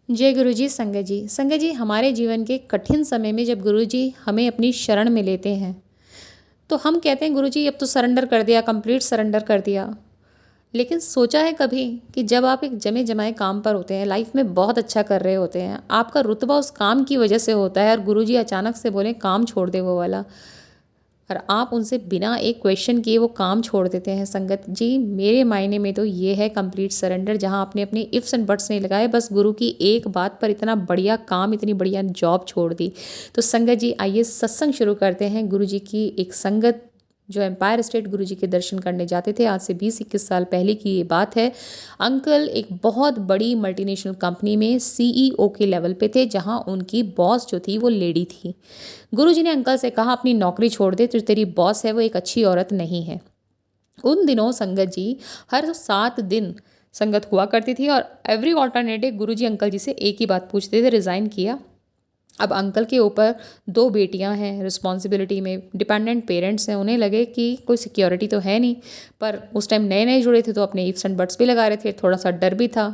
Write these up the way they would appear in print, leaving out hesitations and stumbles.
जय गुरु जी। संगत जी, संगत जी, हमारे जीवन के कठिन समय में जब गुरु जी हमें अपनी शरण में लेते हैं तो हम कहते हैं गुरु जी अब तो सरेंडर कर दिया, कंप्लीट सरेंडर कर दिया। लेकिन सोचा है कभी कि जब आप एक जमे जमाए काम पर होते हैं, लाइफ में बहुत अच्छा कर रहे होते हैं, आपका रुतबा उस काम की वजह से होता है और गुरु जी अचानक से बोले काम छोड़ दे वो वाला, और आप उनसे बिना एक क्वेश्चन किए वो काम छोड़ देते हैं। संगत जी, मेरे मायने में तो ये है कंप्लीट सरेंडर, जहां आपने अपने इफ्स एंड बट्स नहीं लगाए, बस गुरु की एक बात पर इतना बढ़िया काम, इतनी बढ़िया जॉब छोड़ दी। तो संगत जी, आइए सत्संग शुरू करते हैं। गुरु जी की एक संगत जो एम्पायर स्टेट गुरु जी के दर्शन करने जाते थे, आज से 20-21 साल पहले की ये बात है। अंकल एक बहुत बड़ी मल्टीनेशनल कंपनी में सीईओ के लेवल पे थे, जहां उनकी बॉस जो थी वो लेडी थी। गुरुजी ने अंकल से कहा अपनी नौकरी छोड़ दे, जो तेरी बॉस है वो एक अच्छी औरत नहीं है। उन दिनों संगत जी हर 7 दिन संगत हुआ करती थी और एवरी ऑल्टरनेटिव गुरुजी अंकल जी से एक ही बात पूछते थे, रिज़ाइन किया? अब अंकल के ऊपर 2 बेटियां हैं, रिस्पॉन्सिबिलिटी में डिपेंडेंट पेरेंट्स हैं, उन्हें लगे कि कोई सिक्योरिटी तो है नहीं, पर उस टाइम नए नए जुड़े थे तो अपने इफ्स एंड बट्स भी लगा रहे थे, थोड़ा सा डर भी था।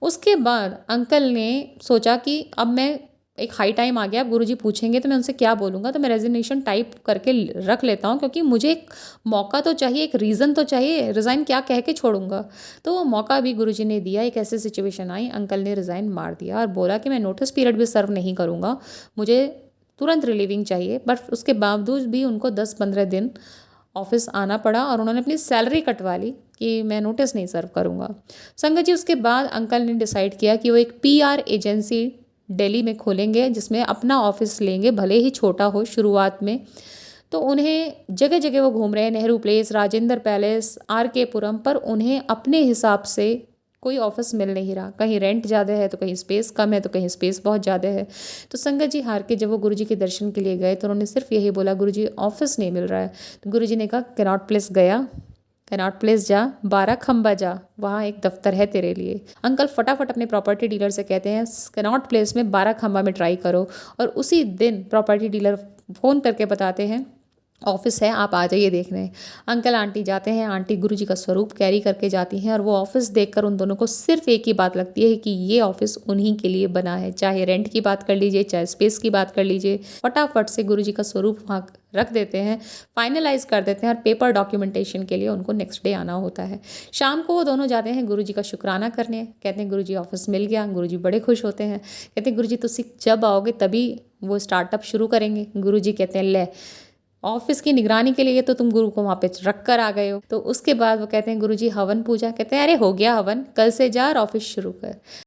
उसके बाद अंकल ने सोचा कि अब मैं एक हाई टाइम आ गया, अब गुरुजी पूछेंगे तो मैं उनसे क्या बोलूँगा, तो मैं रेजिग्नेशन टाइप करके रख लेता हूँ, क्योंकि मुझे एक मौका तो चाहिए, एक रीज़न तो चाहिए, रिज़ाइन क्या कह के छोड़ूंगा। तो वो मौका भी गुरुजी ने दिया। एक ऐसी सिचुएशन आई, अंकल ने रिज़ाइन मार दिया और बोला कि मैं नोटिस पीरियड भी सर्व नहीं करूँगा, मुझे तुरंत रिलीविंग चाहिए। बट उसके बावजूद भी उनको 10-15 दिन ऑफिस आना पड़ा और उन्होंने अपनी सैलरी कटवा ली कि मैं नोटिस नहीं सर्व करूँगा। संगत जी, उसके बाद अंकल ने डिसाइड किया कि वो एक पीआर एजेंसी दिल्ली में खोलेंगे, जिसमें अपना ऑफिस लेंगे, भले ही छोटा हो शुरुआत में। तो उन्हें जगह जगह वो घूम रहे हैं, Nehru place, Rajendra place, R K Puram, पर उन्हें अपने हिसाब से कोई ऑफिस मिल नहीं रहा। कहीं रेंट ज़्यादा है तो कहीं स्पेस कम है तो कहीं स्पेस बहुत ज़्यादा है। तो संगत जी हार के जब वो गुरुजी के दर्शन के लिए गए तो उन्होंने सिर्फ यही बोला, गुरुजी ऑफिस नहीं मिल रहा है। तो गुरुजी ने कहा कैनॉट प्लेस गया, कैनॉट प्लेस जा, 12 खंबा जा, वहाँ एक दफ्तर है तेरे लिए। अंकल फटाफट अपने प्रॉपर्टी डीलर से कहते हैं कैनॉट प्लेस में 12 खंबा में ट्राई करो, और उसी दिन प्रॉपर्टी डीलर फ़ोन करके बताते हैं ऑफिस है, आप आ जाइए देखने। अंकल आंटी जाते हैं, आंटी गुरुजी का स्वरूप कैरी करके जाती हैं और वो ऑफिस देखकर उन दोनों को सिर्फ एक ही बात लगती है कि ये ऑफिस उन्हीं के लिए बना है। चाहे रेंट की बात कर लीजिए, चाहे स्पेस की बात कर लीजिए, फटाफट से गुरुजी का स्वरूप वहाँ रख देते हैं, फाइनलाइज कर देते हैं और पेपर डॉक्यूमेंटेशन के लिए उनको नेक्स्ट डे आना होता है। शाम को वो दोनों जाते हैं गुरुजी का शुक्राना करने, कहते हैं गुरुजी ऑफिस मिल गया। गुरुजी बड़े खुश होते हैं, कहते हैं गुरुजी तुसी जब आओगे तभी वो स्टार्टअप शुरू करेंगे। गुरुजी कहते हैं ले, ऑफिस की निगरानी के लिए तो तुम गुरु को वहाँ पे रख कर आ गए हो। तो उसके बाद वो कहते हैं गुरुजी हवन पूजा, कहते हैं अरे हो गया हवन, कल से जा और ऑफिस शुरू कर।